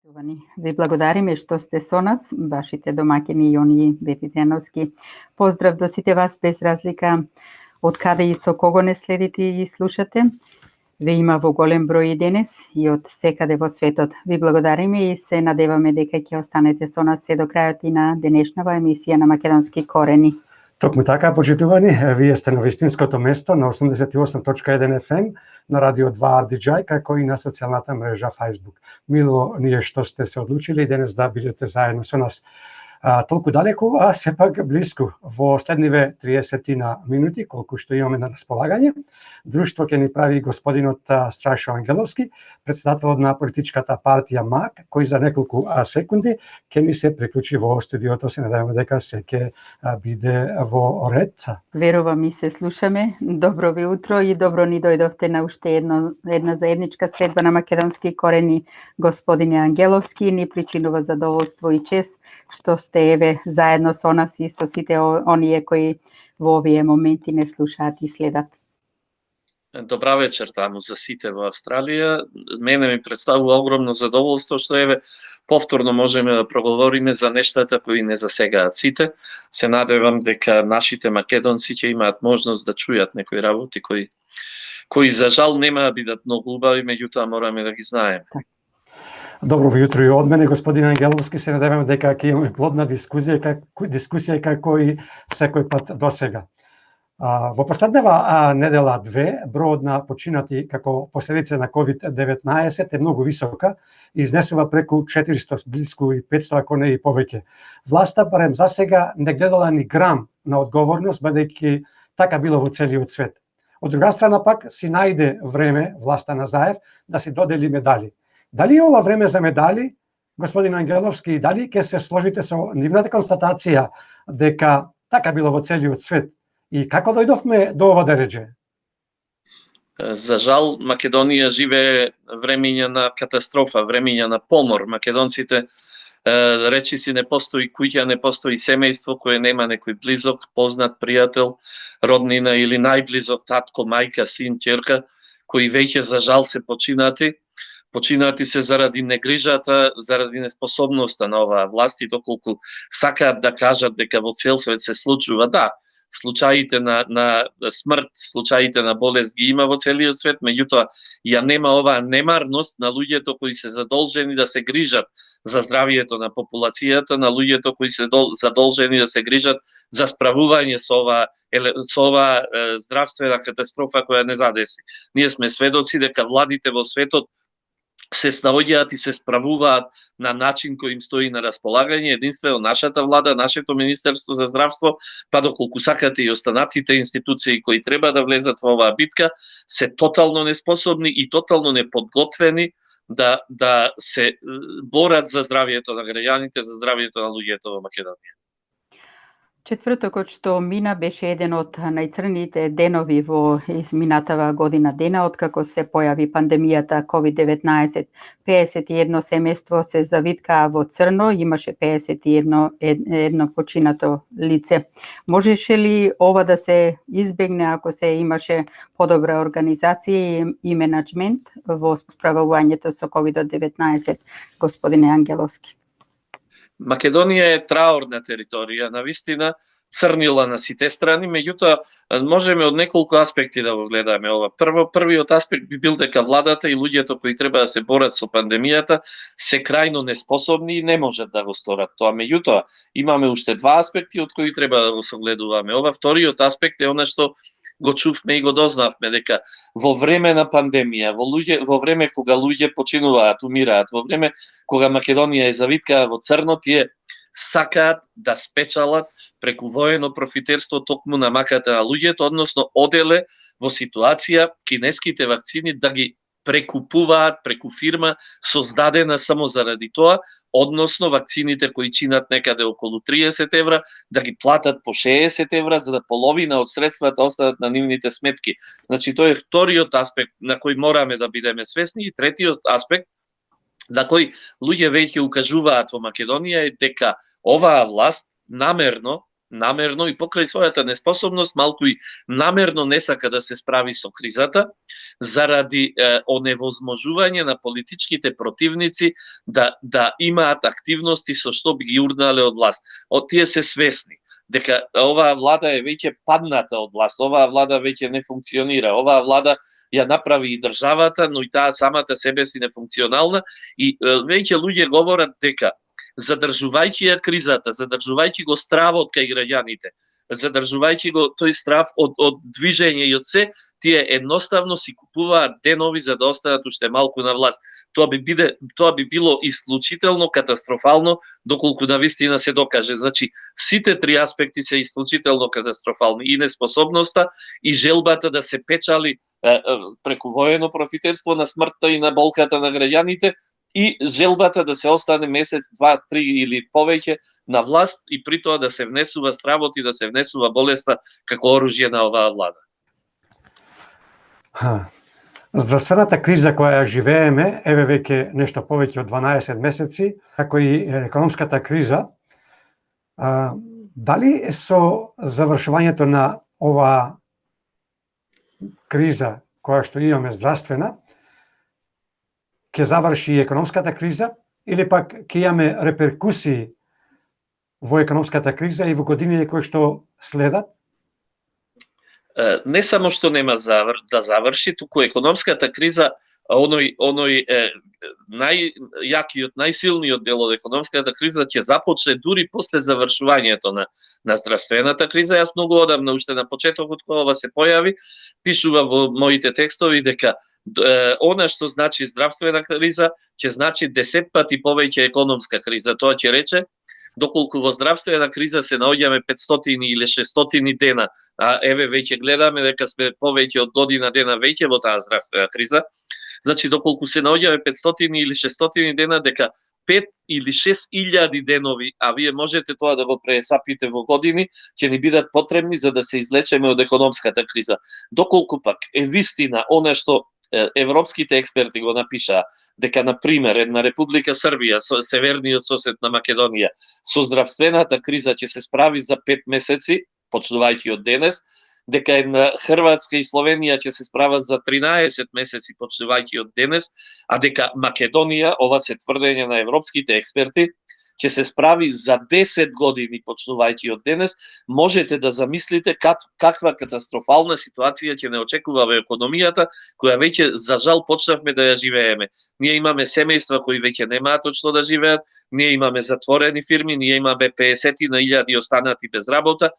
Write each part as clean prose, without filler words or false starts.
Poštovani, vi благодариме што сте со нас, вашите домаќини Јони Бетитеновски. Поздрав до сите вас без разлика од каде и со кого не следите и слушате. Ве има во голем број и денес и од секаде во светот. Ви благодариме и се надеваме дека ќе останете со нас се до крајот и на денешнава емисија на Македонски корени. Токму така, почитувани, вие сте на вистинското место на 88.1 FM на Радио 2 RDJ, како и на социјалната мрежа Facebook. Мило ние што сте се одлучили денес да бидете заедно со нас. Толку далеку, а сепак близко. Во следниве 30 минути, колку што имаме на располагање, друштво ќе ни прави господинот Страшо Ангеловски, председателот на политичката партија МАК, кој за неколку секунди ќе ни се приклучи во студиото. Се надеваме дека се ќе биде во ред. Верувам и се слушаме. Добро ви утро и добро ни дојдовте на уште една заедничка средба на македонски корени. Господине Ангеловски, ни причинува задоволство и чест што сте еве заедно со нас и со сите оние кои во овие моменти не слушаат и следат. Добра вечер таму за сите во Австралија. Мене ми представува огромно задоволство што еве повторно можеме да проговориме за нештата кои не засегаат сите. Се надевам дека нашите македонци ќе имаат можност да чујат некои работи кои за жал нема да бидат многу убави, меѓутоа мораме да ги знаеме. Добро jutro и од мене, господин Ангеловски, се надевам дека ќе имаме плодна дискусија како и секој пат досега. Во последнава недела две, бројот на починати како последица на COVID-19 е многу висока и изнесува преку 400, близку и 500, ако не и повеќе. Власта барем за сега не гледала ни грам на одговорност, бидејќи така било во целиот свет. Од друга страна пак си најде време власта на Заев да си додели медали. Дали ова време за медали, господин Ангеловски, дали ќе се сложите со нивната констатација дека така било во целиот свет? И како дојдовме до ова дередже? За жал, Македонија живее времења на катастрофа, времења на помор. Македонците речиси не постои куќа, не постои семејство кое нема некој близок, познат, пријател, роднина или најблизок татко, мајка, син, ќерка, кои веќе за жал се починати. Починати се заради негрижата, заради неспособноста на оваа власт и доколку сакаат да кажат дека во цел свет се случува, да, случаите на смрт, случаите на болест ги има во целиот свет, меѓутоа ја нема оваа немарност на луѓето кои се задолжени да се грижат за здравието на популацијата, на луѓето кои се задолжени да се грижат за справување со оваа здравствена катастрофа која не задеси. Ние сме сведоци дека владите во светот се снаоѓаат и се справуваат на начин кој им стои на располагање. Единствено нашата влада, нашето Министерство за здравство, па доколку сакате и останатите институции кои треба да влезат во оваа битка, се тотално неспособни и тотално неподготвени да се борат за здравието на граѓаните, за здравието на луѓето во Македонија. Четвртокот што мина беше еден од најцрните денови во изминатава година дена, откако се појави пандемијата COVID-19. 51 семејство се завиткаа во црно, имаше 51 починато лице. Можеше ли ова да се избегне ако се имаше подобра организација и менеджмент во справувањето со COVID-19, господине Ангеловски? Македонија е траорна територија, навистина црнила на сите страни, меѓутоа можеме од неколку аспекти да го гледаме ова. Првиот аспект би бил дека владата и луѓето кои треба да се борат со пандемијата се крајно неспособни и не можат да го сторат тоа. Меѓутоа имаме уште два аспекти од кои треба да го согледуваме. Ова вториот аспект е она што го чувме и го дознавме, дека во време на пандемија, во време кога луѓе починуваат, умираат, во време кога Македонија е завиткана во црно, тие сакаат да спечалат преку воено профитерство токму на маката на луѓето, односно оделе во ситуација кинеските вакцини да ги прекупуваат преку фирма создадена само заради тоа, односно вакцините кои чинат некаде околу 30 евра, да ги платат по 60 евра, за да половина од средствата останат на нивните сметки. Значи, тоа е вториот аспект на кој мораме да бидеме свесни, и третиот аспект на кој луѓе веќе укажуваат во Македонија е дека оваа власт намерно намерно и покрај својата неспособност, малку и намерно не сака да се справи со кризата, заради оневозможување на политичките противници да имаат активности со што би ги урнале од власт. Тие се свесни дека оваа влада е веќе падната од власт, оваа влада веќе не функционира, оваа влада ја направи и државата, но и таа самата себе си нефункционална, и веќе луѓе говорат дека задржувајќи ја кризата, задржувајќи го стравот кај граѓаните, задржувајќи го тој страв од движење и од се, тие едноставно си купуваат денови за да останат уште малку на власт. Тоа би било исклучително катастрофално доколку навистина се докаже. Значи, сите три аспекти се исклучително катастрофални, и неспособноста, и желбата да се печали преку воено профитерство на смртта и на болката на граѓаните, и желбата да се остане месец, два, три или повеќе на власт, и при тоа да се внесува стравот и да се внесува болеста како оружје на оваа влада. Здравствената криза која ја живееме, еве веќе нешто повеќе од 12 месеци, како и економската криза, дали со завршувањето на оваа криза која што имаме здравствена, ќе заврши економската криза, или пак ќе имаме реперкусии во економската криза и во годините кои што следат? Не само што нема да заврши, туку економската криза, оној најјакиот, најсилниот дел од економската криза ќе започне дури после завршувањето на здравствената криза. Јас многу одамна, уште на почетокот кога ова се појави, пишува во моите текстови дека она што значи здравствена криза ќе значи 10 пати повеќе економска криза. Тоа ќе рече доколку во здравствена криза се наоѓаме 500 или 600 дена, а еве веќе гледаме дека сме повеќе од година дена веќе во таа здравствена криза, значи доколку се наоѓаме 500 или 600 дена, дека 5 или 6.000 денови, а вие можете тоа да го пресапите во години, ќе ни бидат потребни за да се излечеме од економската криза. Доколку пак е вистина она што европските експерти го напишаа, дека, например, една Република Србија, северниот сосед на Македонија, со здравствената криза ќе се справи за 5 месеци, почнувајќи од денес, дека една Хрватска и Словенија ќе се справат за 13 месеци, почнувајќи од денес, а дека Македонија, ова се тврдење на европските експерти, ќе се справи за 10 години, почнувајќи од денес. Можете да замислите каква катастрофална ситуација ќе не очекува во економијата, која веќе, за жал, почнавме да ја живееме. Ние имаме семејства кои веќе немаат од што да живеат, ние имаме затворени фирми, ние имаме 50 на 1000 останати без работа,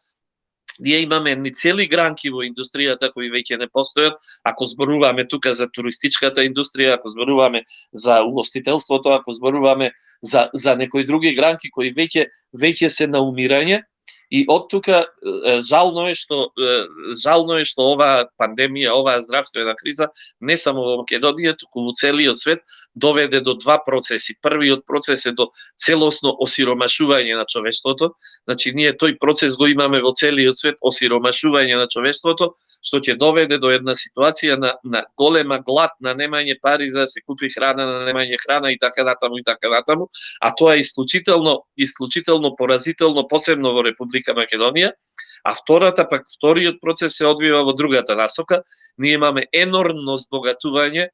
ние имаме едни цели гранки во индустријата кои веќе не постојат, ако зборуваме тука за туристичката индустрија, ако зборуваме за угостителството, ако зборуваме за некои други гранки кои веќе се на умирање. И од тука жално е што оваа пандемија, оваа здравствена криза не само во Македонија, туку во целиот свет доведе до два процеси. Првиот процес е до целосно осиромашување на човештвото. Значи ние тој процес го имаме во целиот свет, осиромашување на човештвото, што ќе доведе до една ситуација на голема глад, на немање пари за да се купи храна, на немање храна и така натаму, а тоа е исклучително поразително, посебно во Република Македонија, а вториот процес се одвива во другата насока. Ние имаме енормно збогатување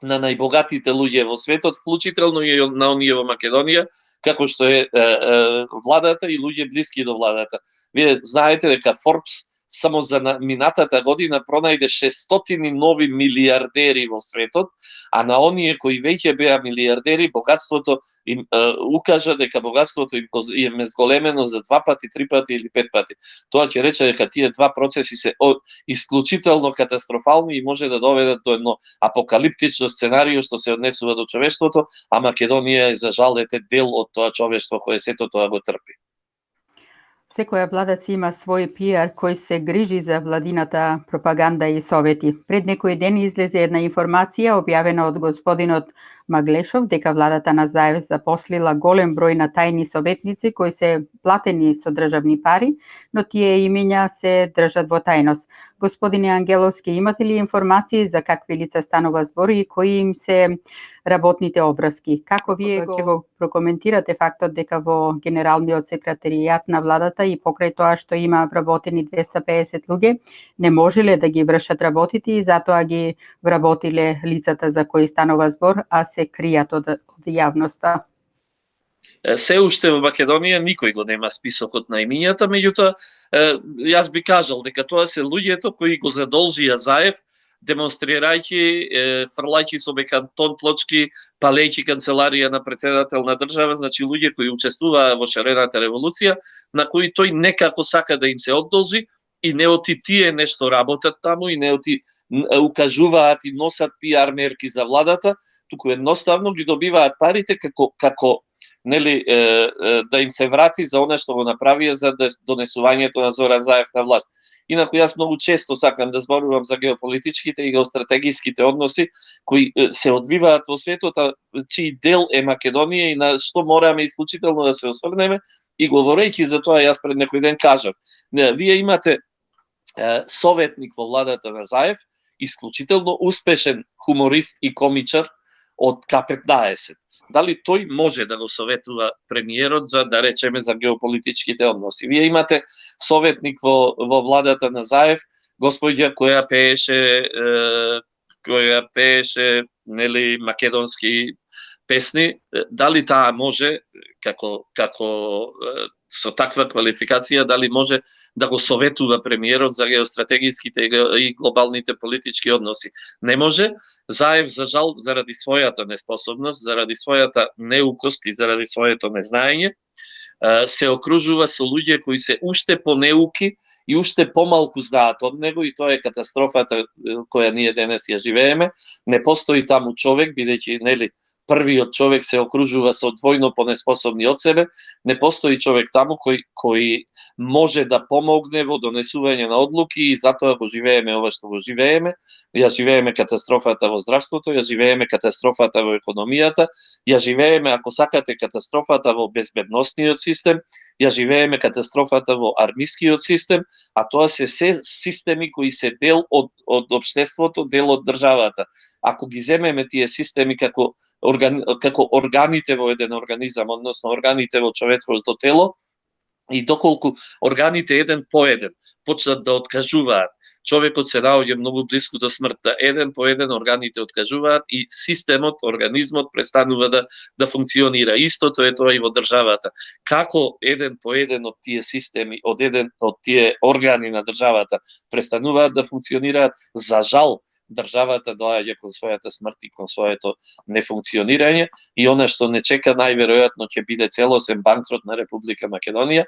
на најбогатите луѓе во светот, вклучително и на оние во Македонија, како што е владата и луѓе блиски до владата. Вие знаете дека Forbes само за минатата година пронајде 600 нови милиардери во светот, а на оние кои веќе беа милиардери, богатството им укажа дека богатството им е зголемено за 2 пати, 3 пати или 5 пати. Тоа ќе рече дека тие два процеси се исклучително катастрофални и може да доведат до едно апокалиптично сценарио што се однесува до човештвото, а Македонија е за жал дел од тоа човештво кое сето тоа го трпи. Секоја влада си има свој пиар кој се грижи за владината пропаганда и совети. Пред некој ден излезе една информација објавена од господинот Маглешов дека владата на Заев запослила голем број на тајни советници кои се платени со државни пари, но тие имиња се држат во тајност. Господине Ангеловски, имате ли информации за какви лица станува збор и кои им се работните обврски? Како вие ќе го прокоментирате фактот дека во Генералниот секретаријат на владата и покрај тоа што има вработени 250 луѓе, не можеле да ги вршат работите и затоа ги вработиле лицата за кои станува збор, а се кријат од јавноста? Се уште во Македонија никој го нема списокот на имињата, меѓутоа јас би кажал дека тоа се луѓето кои го задолжија Заев, демонстрирајќи, фрлајќи со бекантон плочки, палејќи канцеларија на претседател на држава, значи луѓе кои учествуваа во шарената револуција, на кои тој некако сака да им се одолжи, и не оти тие нешто работат таму, и не оти укажуваат и носат пиар мерки за владата, туку едноставно ги добиваат парите како нели да им се врати за она што го направија за донесувањето на Зоран Заев на власт. Инаку јас многу често сакам да зборувам за геополитичките и геостратегиските односи кои се одвиваат во светот, чиј дел е Македонија и на што мораме исклучително да се осврнеме. И говорејќи за тоа, јас пред некој ден кажав, вие имате советник во владата на Заев, исклучително успешен хуморист и комичар од К15. Дали тој може да го советува премиерот за, да речеме, за геополитичките односи? Вие имате советник во владата на Заев, господја која пееше нели македонски песни, дали таа може како со таква квалификација, дали може да го советува премиерот за геостратегиските и глобалните политички односи? Не може. Заев, за жал, заради својата неспособност, заради својата неукост и заради своето незнаење, се окружува со луѓе кои се уште понеуки и уште помалку знаат од него, и тоа е катастрофата која ние денес ја живееме. Не постои таму човек, бидејќи нели првиот човек се окружува со двојно понеспособни од себе, не постои човек таму кој може да помогне во донесување на одлуки, и затоа го живееме ова што го живееме. Ја живееме катастрофата во здравството, ја живееме катастрофата во економијата, ја живееме, ако сакате, катастрофата во безбедносниот систем, ја живееме катастрофата во армискиот систем, а тоа се системи кои се дел од општеството, дел од државата. Ако ги земеме тие системи како органите во еден организам, односно органите во човечкото тело, и доколку органите еден по еден почнат да откажуваат, човекот се наоѓа многу блиску до смртта. Еден по еден органите откажуваат и системот, организмот престанува да функционира. Истото е тоа и во државата. Како еден по еден од тие системи, од тие органи на државата престануваат да функционираат, за жал, државата доаѓа кон својата смрт и кон своето нефункционирање, и она што не чека најверојатно ќе биде целосен банкрот на Република Македонија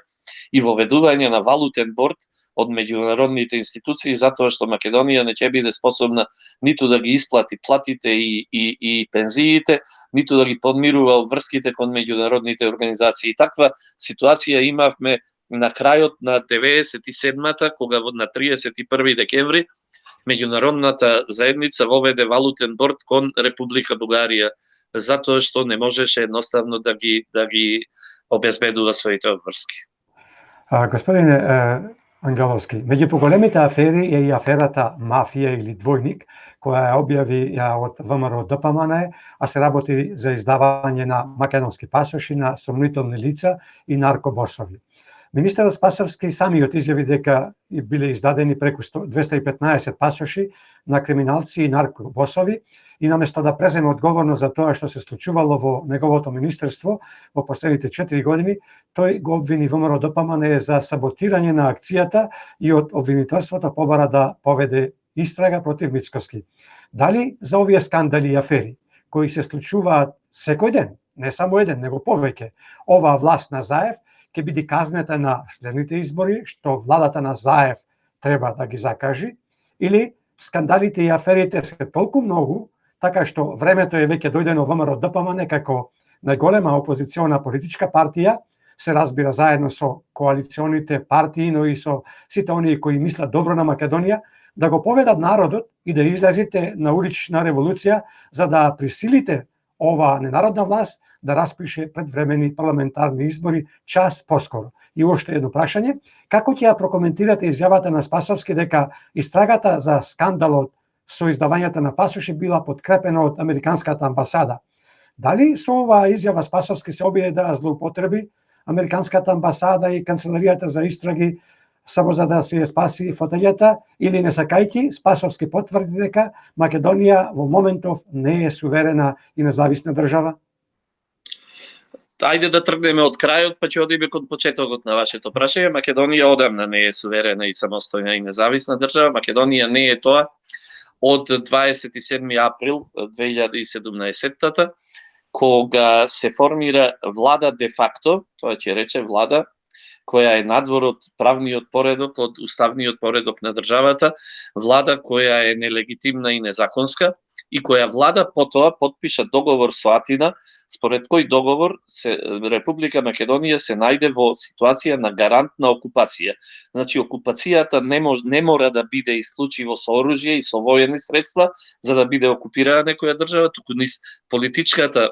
и воведување на валутен борд од меѓународните институции, затоа што Македонија не ќе биде способна ниту да ги исплати платите и пензиите, ниту да ги подмирува врските кон меѓународните организации. Таква ситуација имавме на крајот на 97-та, кога на 31 декември меѓународната заедница воведе валутен борд кон Република Бугарија, затоа што не можеше едноставно да ги обезбедува своите обврски. Господине Ангеловски, меѓу поголемите афери е и аферата Мафија или Двојник, која ја објави од ВМРО ДПМН, а се работи за издавање на македонски пасоши на сомнителни лица и наркобосови. Министерот Спасовски самиот изјави дека биле издадени преку 215 пасоши на криминалци и наркобосови, и наместо да преземе одговорност за тоа што се случувало во неговото министерство во последните 4 години, тој го обвини ВМРО ДПМН за саботирање на акцијата и од обвинителството побара да поведе истрага против Мицкоски. Дали за овие скандали и афери кои се случуваат секој ден, не само еден, него повеќе, оваа власт на Заев ќе биде казнета на следните избори, што владата на Заев треба да ги закажи, или скандалите и аферите се толку многу, така што времето е веќе дојдено ВМРО ДПМН како најголема опозициона политичка партија, се разбира заедно со коалиционите партии, но и со сите оние кои мислат добро на Македонија, да го поведат народот и да излезете на улична револуција за да присилите ова ненародна власт да распише предвремени парламентарни избори час поскоро. И уште едно прашање, како ќе ја прокоментирате изјавата на Спасовски дека истрагата за скандалот со издавањето на пасоши била подкрепена од Американската амбасада? Дали со оваа изјава Спасовски се обиде да злоупотреби Американската амбасада и Канцеларијата за истраги само за да се спаси фотелјата, или не сакајќи, Спасовски потврди дека Македонија во моментов не е суверена и независна држава? Ајде да тргнеме од крајот, па ќе одиме кон почетокот на вашето прашање. Македонија одамна не е суверена и самостојна и независна држава. Македонија не е тоа од 27 април 2017-та, кога се формира влада де факто, тоа ќе рече влада, која е надвор од правниот поредок, од уставниот поредок на државата, влада која е нелегитимна и незаконска, и која влада потоа потпиша договор со Атина, според кој договор Република Македонија се најде во ситуација на гарантна окупација. Значи, окупацијата не мора да биде исклучиво со оружје и со воени средства за да биде окупирана некоја држава, туку низ политичката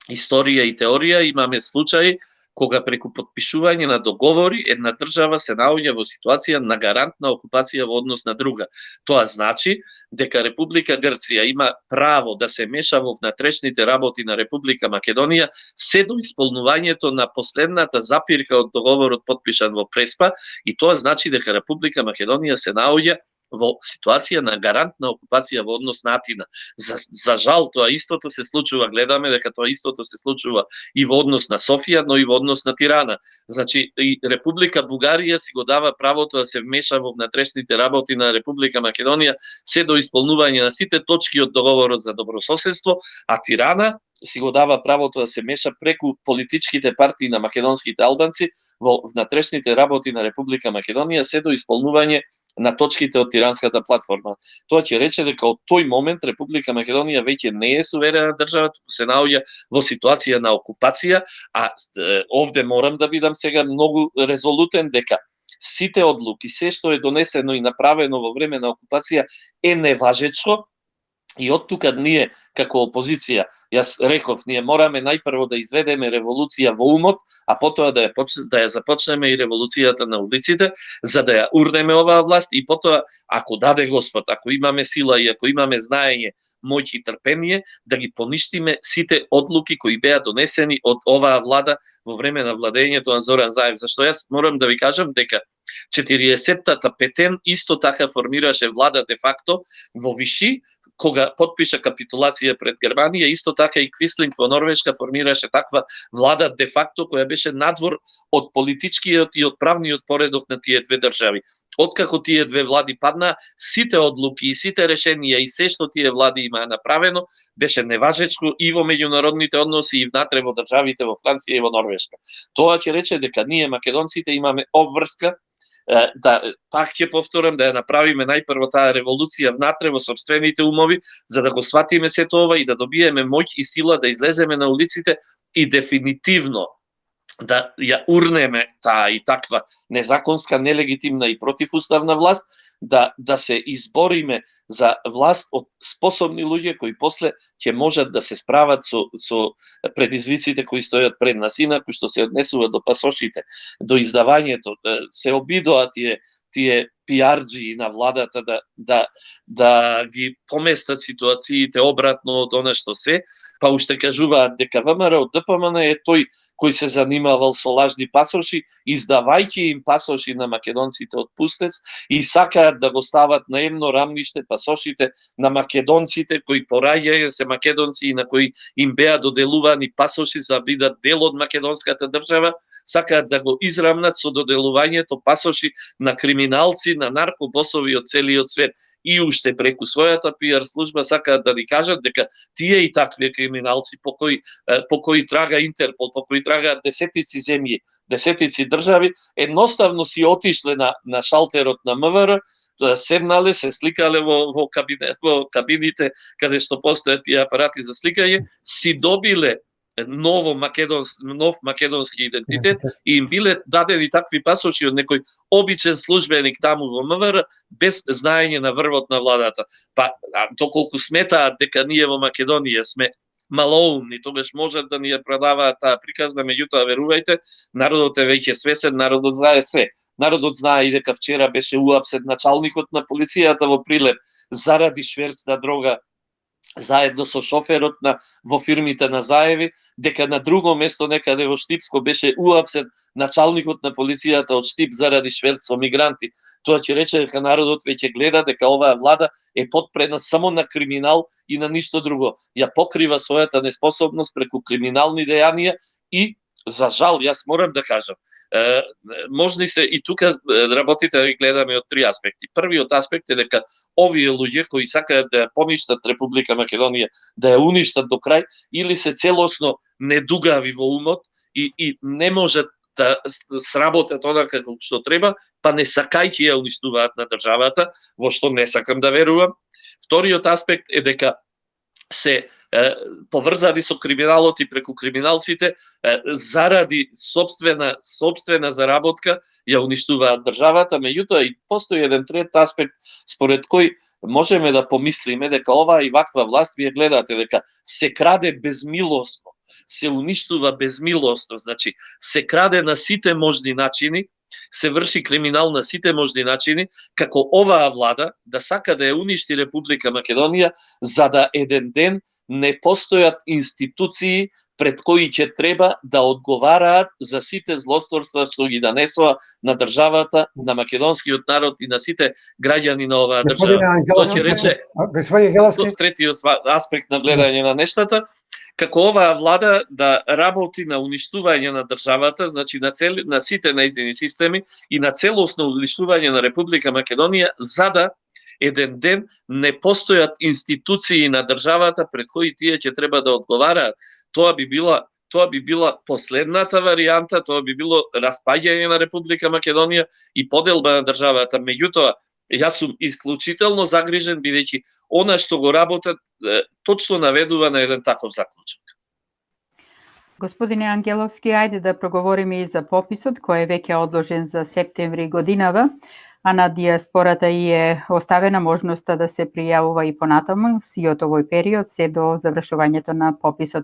историја и теорија имаме случаи кога преку потпишување на договори една држава се наоѓа во ситуација на гарантна окупација во однос на друга. Тоа значи дека Република Грција има право да се меша во внатрешните работи на Република Македонија се до исполнувањето на последната запирка од договорот потпишан во Преспа, и тоа значи дека Република Македонија се наоѓа во ситуација на гарантна окупација во однос на Атина. За жал, тоа истото се случува, гледаме дека тоа истото се случува и во однос на Софија, но и во однос на Тирана. Значи, и Република Бугарија си го дава правото да се вмеша во внатрешните работи на Република Македонија се до исполнување на сите точки од договорот за добрососедство, а Тирана си го дава правото да се меша преку политичките партии на македонските албанци во внатрешните работи на Република Македонија се до исполнување на точките од Тиранската платформа. Тоа ќе рече дека од тој момент Република Македонија веќе не е суверена држава, туку се наоѓа во ситуација на окупација, а овде морам да бидам сега многу резолутен дека сите одлуки, се што е донесено и направено во време на окупација е неважечко. И од тука ние, како опозиција, јас реков, ние мораме најпрво да изведеме револуција во умот, а потоа да ја започнеме и револуцијата на улиците, за да ја урнеме оваа власт, и потоа, ако даде Господ, ако имаме сила и ако имаме знаење, моќ и трпение, да ги поништиме сите одлуки кои беа донесени од оваа влада во време на владењето на Зоран Заев. Зашто јас морам да ви кажам дека 40-тата Петен исто така формираше влада де факто во Виши, кога потпиша капитулација пред Германија, исто така и Квислинг во Норвешка формираше таква влада де факто која беше надвор од политичкиот и од правниот поредок на тие две држави. Откако тие две влади паднаа, сите одлуки и сите решенија и се што тие влади имаа направено беше неважечко и во меѓународните односи и внатре во државите во Франција и во Норвешка. Тоа ќе рече дека ние македонците имаме обврска да, пак ќе повторам, да ја направиме најпрво таа револуција внатре во собствените умови, за да го сватиме сето ова и да добиеме моќ и сила да излеземе на улиците и дефинитивно да ја урнеме таа и таква незаконска, нелегитимна и противуставна власт, да се избориме за власт од способни луѓе кои после ќе можат да се справат со предизвиците кои стојат пред нас. Инаку што се однесува до пасошите, до издавањето, се обидоа тие пиарджи на владата да ги поместат ситуациите обратно од она што се, па уште кажуваат дека ВМРО од ДПМН е тој кој се занимавал со лажни пасоши, издавајќи им пасоши на македонците од пустец, и сакаат да го стават на едно рамниште пасошите на македонците кои пораѓаја се македонци и на кои им беа доделувани пасоши за да бидат дел од македонската држава, сакаат да го израмнат со доделувањето пасоши на криминалци, на наркобосови од целиот свет, и уште преку својата пиар служба сакаат да ни кажат дека тие и такви криминалци по кои трага Интерпол, по кои трагаат десетици земји, десетици држави, едноставно си отишле на шалтерот на МВР, седнале, се сликале во кабините каде што постојат тие апарати за сликање, си добиле нов македонски идентитет и им биле дадени такви пасоши од некој обичен службеник таму во МВР без знаење на врвот на владата. Па доколку сметаат дека ние во Македонија сме малоумни, тогаш можат да ни ја продаваат таа приказна, меѓутоа верувајте, народот е веќе свесен, народот знае се. Народот знае и дека вчера беше уапсет началникот на полицијата во Прилеп заради шверц на дрога заедно со шоферот во фирмите на Заеви, дека на друго место некаде во Штипско беше уапсен началникот на полицијата од Штип заради шверц со мигранти. Тоа ќе рече дека народот веќе гледа дека оваа влада е подпрена само на криминал и на ништо друго. Ја покрива својата неспособност преку криминални дејанија и за жал, јас морам да кажам, можни се и тука работите да ги гледаме од три аспекти. Првиот аспект е дека овие луѓе кои сакаат да поништат Република Македонија, да ја уништат до крај, или се целосно недугави во умот и не можат да сработат онака како што треба, па не сакајќи ја уништуваат на државата, во што не сакам да верувам. Вториот аспект е дека се поврзани со криминалот и преку криминалците заради собствена заработка ја уништуваат државата, меѓутоа и постои еден трет аспект според кој можеме да помислиме дека оваа и ваква власт, вие гледате дека се краде безмилосно, се уништува безмилосно, значи се краде на сите можни начини, се врши криминал на сите можни начини, како оваа влада да сака да ја уништи Република Македонија, за да еден ден не постојат институции пред кои ќе треба да одговараат за сите злосторства што ги нанесоа на државата, на македонскиот народ и на сите граѓани на оваа држава. Тоа ќе рече третиот аспект на гледање на нештата, како оваа влада да работи на уништување на државата, значи на сите нејзини системи и на целосно уништување на Република Македонија, за да еден ден не постојат институции на државата пред кои тие ќе треба да одговараат. Тоа би била последната варијанта, тоа би било распаѓање на Република Македонија и поделба на државата. Меѓутоа, јас сум исклучително загрижен, бидејќи она што го работат точно наведува на еден таков заклучок. Господине Ангеловски, ајде да проговориме и за пописот кој е веќе одложен за септември годинава, а на диаспората и е оставена можноста да се пријавува и понатаму сиот овој период се до завршувањето на пописот.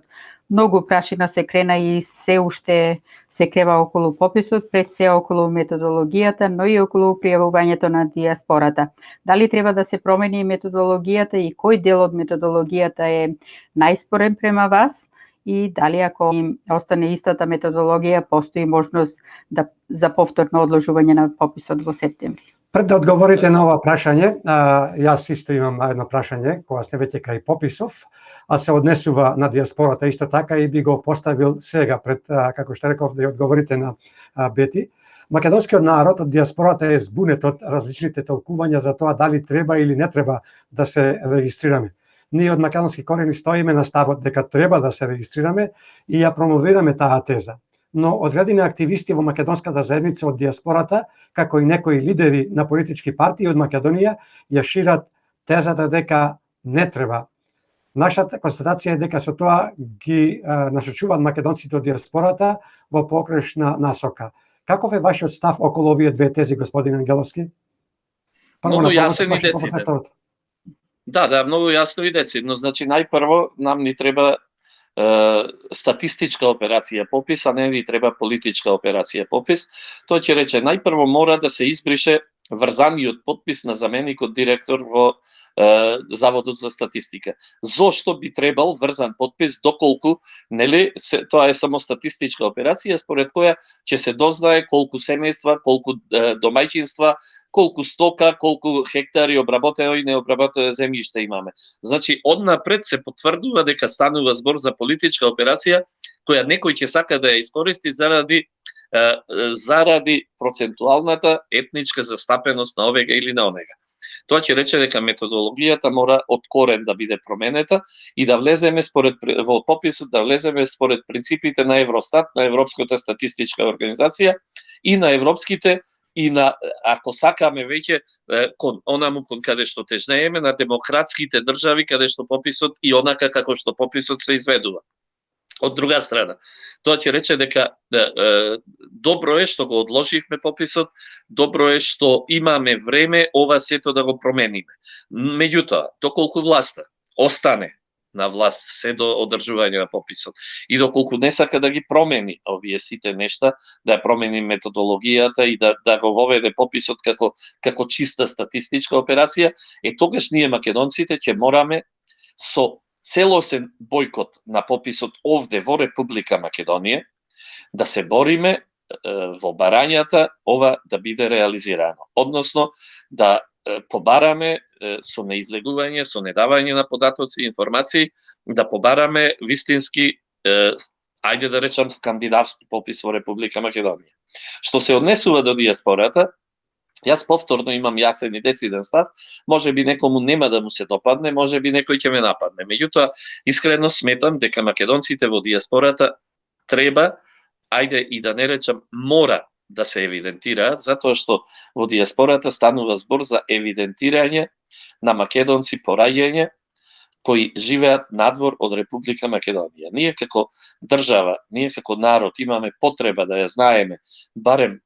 Многу прашина се крена и се уште се крева околу пописот, пред се околу методологијата, но и околу пријавувањето на диаспората. Дали треба да се промени методологијата и кој дел од методологијата е најспорен према вас? И дали ако им остане истата методологија, постои можност за повторно одложување на пописот во септември? Пред да одговорите на ова прашање, јас исто имам едно прашање, кога сте веќе кај пописов, а се однесува на диаспората исто така и би го поставил сега пред, како што реков, да ја одговорите на Бети. Македонскиот народ од диаспората е збунет од различните толкувања за тоа дали треба или не треба да се регистрираме. Ние од македонски корени стоиме на ставот дека треба да се регистрираме и ја промовираме таа теза. Но одредени активисти во македонската заедница од диаспората, како и некои лидери на политички партии од Македонија, ја шират тезата дека не треба. Нашата констатација е дека со тоа ги насочуваат македонците од диаспората во погрешна насока. Каков е вашиот став околу овие две тези, господин Ангеловски? Многу јасен и дециден. Да, многу јасно и децидно. Значи, најпрво нам ни треба статистичка операција попис, а не ни треба политичка операција попис. Тоа ќе рече, најпрво мора да се избрише врзаниот подпис на заменикот директор во Заводот за статистика. Зошто би требал врзан подпис, доколку тоа е само статистичка операција според која ќе се дознае колку семејства, колку домаќинства, колку стока, колку хектари обработено и необработено земјиште имаме. Значи, однапред се потврдува дека станува збор за политичка операција која некој ќе сака да ја искористи заради процентуалната етничка застапеност на овега или на онега. Тоа ќе рече дека методологијата мора од корен да биде променета и да влеземе во пописот, да влеземе според принципите на Евростат, на Европската статистичка организација и на европските и на, ако сакаме веќе, кон каде што тежнееме, на демократските држави каде што пописот и онака како што пописот се изведува. Од друга страна, тоа ќе рече дека добро е што го одложивме пописот, добро е што имаме време ова сето да го промениме. Меѓутоа, доколку власта остане на власт се до одржување на пописот. И доколку не сака да ги промени овие сите нешта, да промени методологијата и да го воведе пописот како чиста статистичка операција, тогаш ние македонците ќе мораме со целосен бојкот на пописот овде во Република Македонија да се бориме во барањата ова да биде реализирано. Односно да побараме со неизлегување, со недавање на податоци и информации, да побараме вистински, ајде да речам, скандинавски попис во Република Македонија. Што се однесува до диаспората, јас повторно имам јасен и дециден став, може би некому нема да му се допадне, може би некој ќе ме нападне. Меѓутоа, искрено сметам дека македонците во диаспората треба, ајде и да не речам, мора да се евидентираат, затоа што во диаспората станува збор за евидентирање на македонци по раѓање кои живеат надвор од Република Македонија. Ние како држава, ние како народ имаме потреба да ја знаеме барем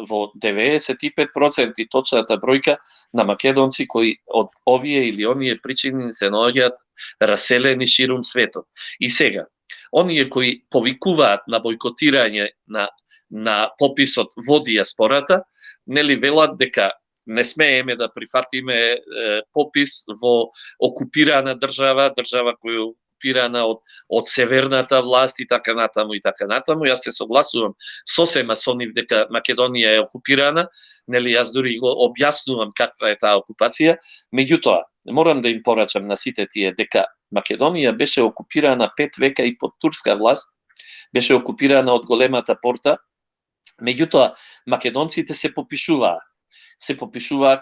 во 95% точната бројка на македонци кои од овие или оние причини се наоѓаат раселени ширум светот. И сега, оние кои повикуваат на бојкотирање на пописот во диаспората, нели велат дека не смееме да прифатиме попис во окупирана држава која е окупирана од северната власт и така натаму и така натаму. Јас се согласувам сосема со нив дека Македонија е окупирана, нели јас дури го објаснувам каква е таа окупација, меѓутоа морам да им порачам на сите тие дека Македонија беше окупирана 5 века и под турска власт, беше окупирана од големата порта, меѓутоа македонците се попишуваа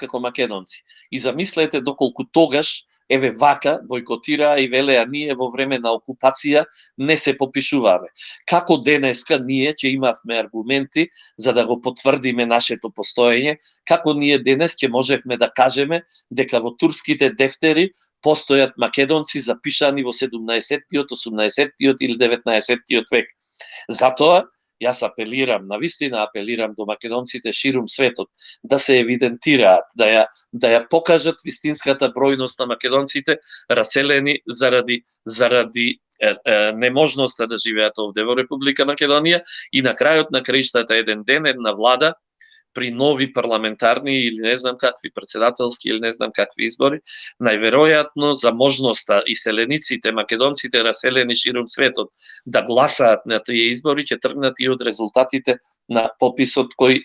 како македонци. И замислете доколку тогаш, еве вака, бојкотираа и велеа ние во време на окупација не се попишуваме. Како денеска ние ќе имавме аргументи за да го потврдиме нашето постоење, како ние денес ќе можевме да кажеме дека во турските дефтери постојат македонци запишани во 17-тиот, 18-тиот или 19-тиот век. Затоа, јас навистина апелирам до македонците ширум светот да се евидентираат, да ја покажат вистинската бројност на македонците раселени заради неможноста да живеат овде во Република Македонија и на крајот на краиштата еден ден една влада при нови парламентарни или не знам какви претседателски или не знам какви избори, најверојатно за можноста иселениците, македонците раселени ширум светот да гласаат на тие избори ќе тргнат и од резултатите на пописот кој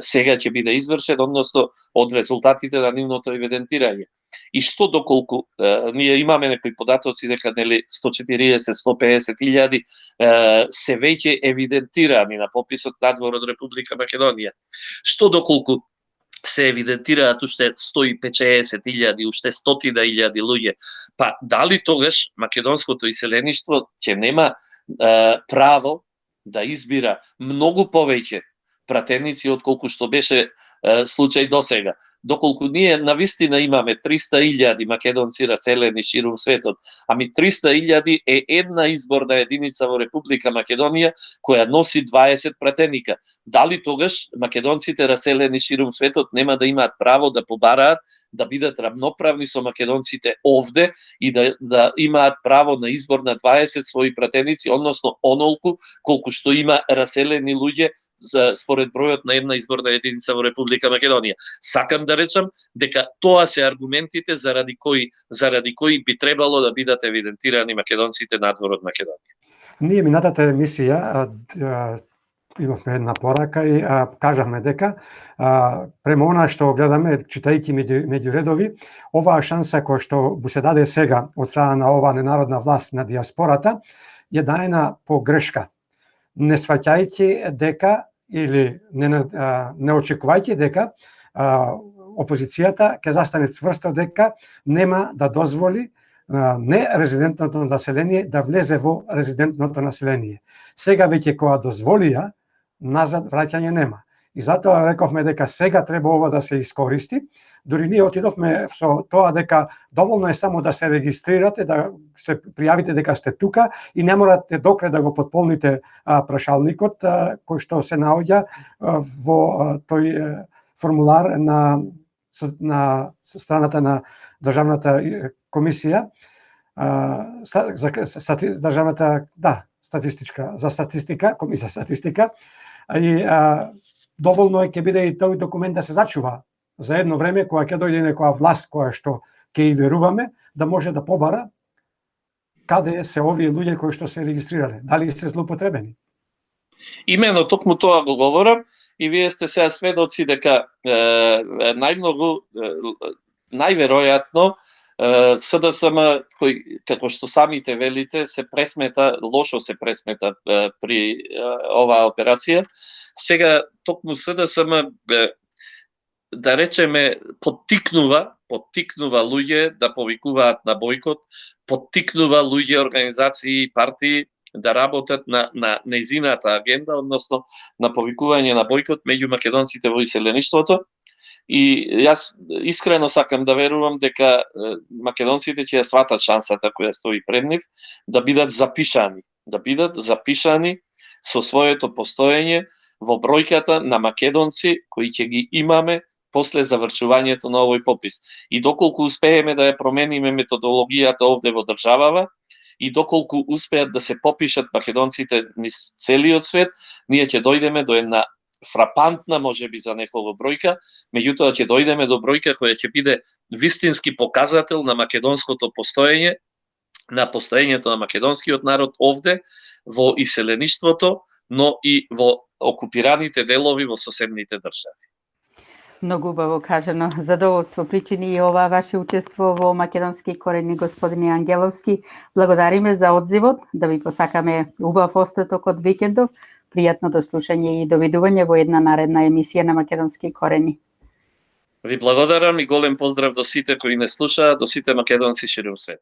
сега ќе биде извршен, односно од резултатите на нивното евидентирање. И што доколку ние имаме некои податоци дека нели 140-150 илјади се веќе евидентирани на пописот надвор од Република Македонија. Што доколку се евидентираат уште 150.000, уште 100.000 луѓе, па дали тогаш македонското иселеништво ќе нема право да избира многу повеќе пратеници отколку што беше случај досега. Доколку ние навистина имаме 300.000 македонци раселени ширум светот, ами 300.000 е една изборна единица во Република Македонија која носи 20 пратеника. Дали тогаш македонците раселени ширум светот нема да имаат право да побараат да бидат равноправни со македонците овде и да имаат право на избор на 20 своји пратеници, односно онолку колку што има раселени луѓе според бројот на една изборна единица во Република Македонија. Сакам да речам дека тоа се аргументите заради кои би требало да бидат евидентирани македонците надвор од Македонија. Ние минатата емисија имавме една порака и кажавме дека према она што гледаме, читајќи меѓу редови, оваа шанса која што му се даде сега од страна на оваа ненародна власт на диаспората е даена по грешка, не сваќајќи дека или не очекувајќи дека опозицијата ќе застане цврсто дека нема да дозволи нерезидентното население да влезе во резидентното население. Сега веќе кога дозволија, назад враќање нема. И затоа рековме дека сега треба ова да се искористи. Дури ние отидовме со тоа дека доволно е само да се регистрирате, да се пријавите дека сте тука и не морате докрај да го потполните прашалникот кој што се наоѓа во тој формулар на страната на Државната комисија државната, статистика, комисија статистика, и доволно ќе биде и тој документ да се зачува за едно време кога ќе дојде некоја власт која што ќе и веруваме да може да побара каде се овие луѓе кои што се регистрирале, дали се злоупотребени. Имено токму тоа го говорам и вие сте сега сведоци дека најверојатно СДСМ, кој, како што самите велите, се пресмета, лошо се пресмета при оваа операција. Сега токму СДСМ, да речеме, поттикнува луѓе да повикуваат на бојкот, поттикнува луѓе, организации и партии да работат на нејзината агенда, односно на повикување на бојкот меѓу македонците во иселеништвото. И јас искрено сакам да верувам дека македонците ќе ја сватат шансата која стои пред нив, да бидат запишани со своето постоење во бројката на македонци кои ќе ги имаме после завршувањето на овој попис. И доколку успееме да ја промениме методологијата овде во државава, и доколку успеат да се попишат македонците низ целиот свет, ние ќе дојдеме до една фрапантна, можеби за неколку бројка, меѓутоа ќе дојдеме до бројка која ќе биде вистински показател на македонското постоење, на постоењето на македонскиот народ овде, во иселеништвото, но и во окупираните делови во соседните држави. Многу убаво кажано. Задоволство причини и ова ваше учество во Македонски корени, господине Ангеловски. Благодариме за одзивот, да ви посакаме убав остаток од викендов, пријатно дослушање и довидување во една наредна емисија на Македонски корени. Ви благодарам и голем поздрав до сите кои не слушаат, до сите македонци ширум свет.